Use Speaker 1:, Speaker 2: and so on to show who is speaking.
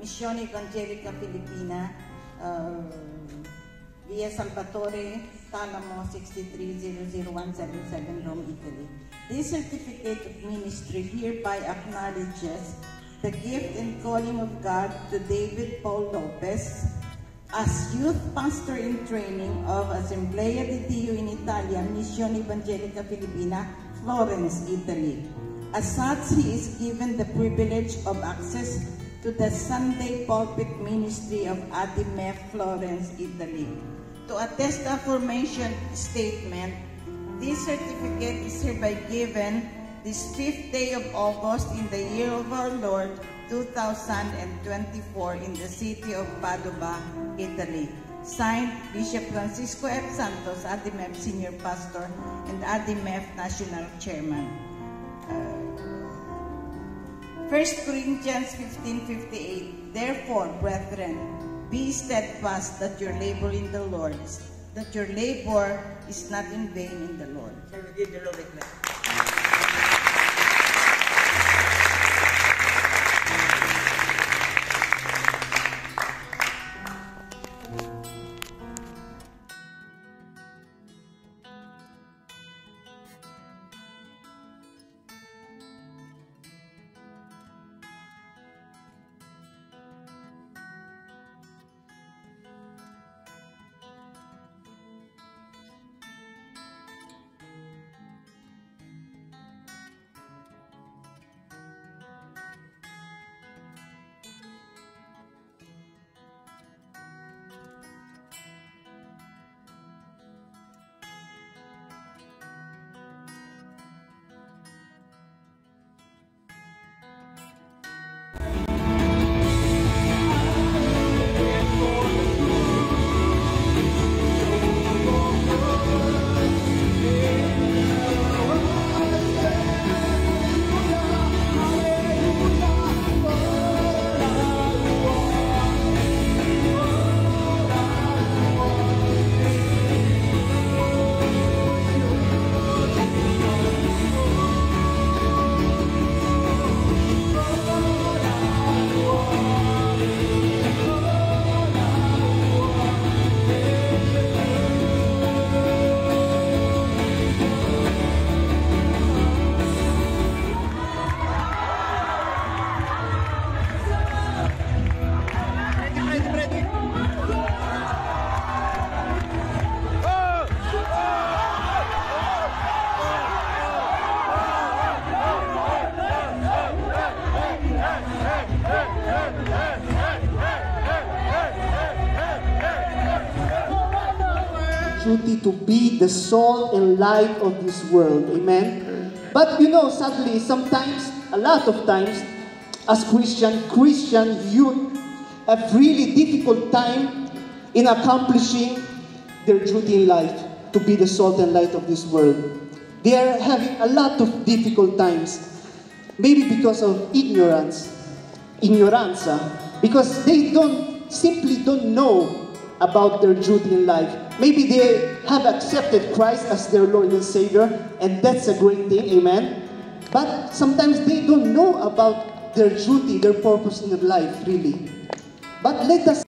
Speaker 1: Missione Evangelica Filipina, Via Salvatore, Talamo 6300177, Rome, Italy. This certificate of ministry hereby acknowledges the gift and calling of God to David Paul Lopez as youth pastor in training of Assemblea di Dio in Italia, Missione Evangelica Filipina, Florence, Italy. As such, he is given the privilege of access to the Sunday pulpit ministry of Adimef, Florence, Italy. To attest the aforementioned statement, this certificate is hereby given this 5th day of August in the year of our Lord, 2024, in the city of Padova, Italy. Signed, Bishop Francisco F. Santos, Adimef Senior Pastor and Adimef National Chairman. 1 Corinthians 15:58. Therefore, brethren, be steadfast that your labor in the Lord, that your labor is not in vain in the Lord. Shall we give the Lord a clap?
Speaker 2: Duty to be the salt and light of this world. Amen? But you know, sadly, sometimes, a lot of times, as Christian youth have really difficult time in accomplishing their duty in life to be the salt and light of this world. They are having a lot of difficult times, maybe because of ignorance, because they simply don't know about their duty in life. Maybe they have accepted Christ as their Lord and Savior, and that's a great thing, amen? But sometimes they don't know about their duty, their purpose in their life, really. But let us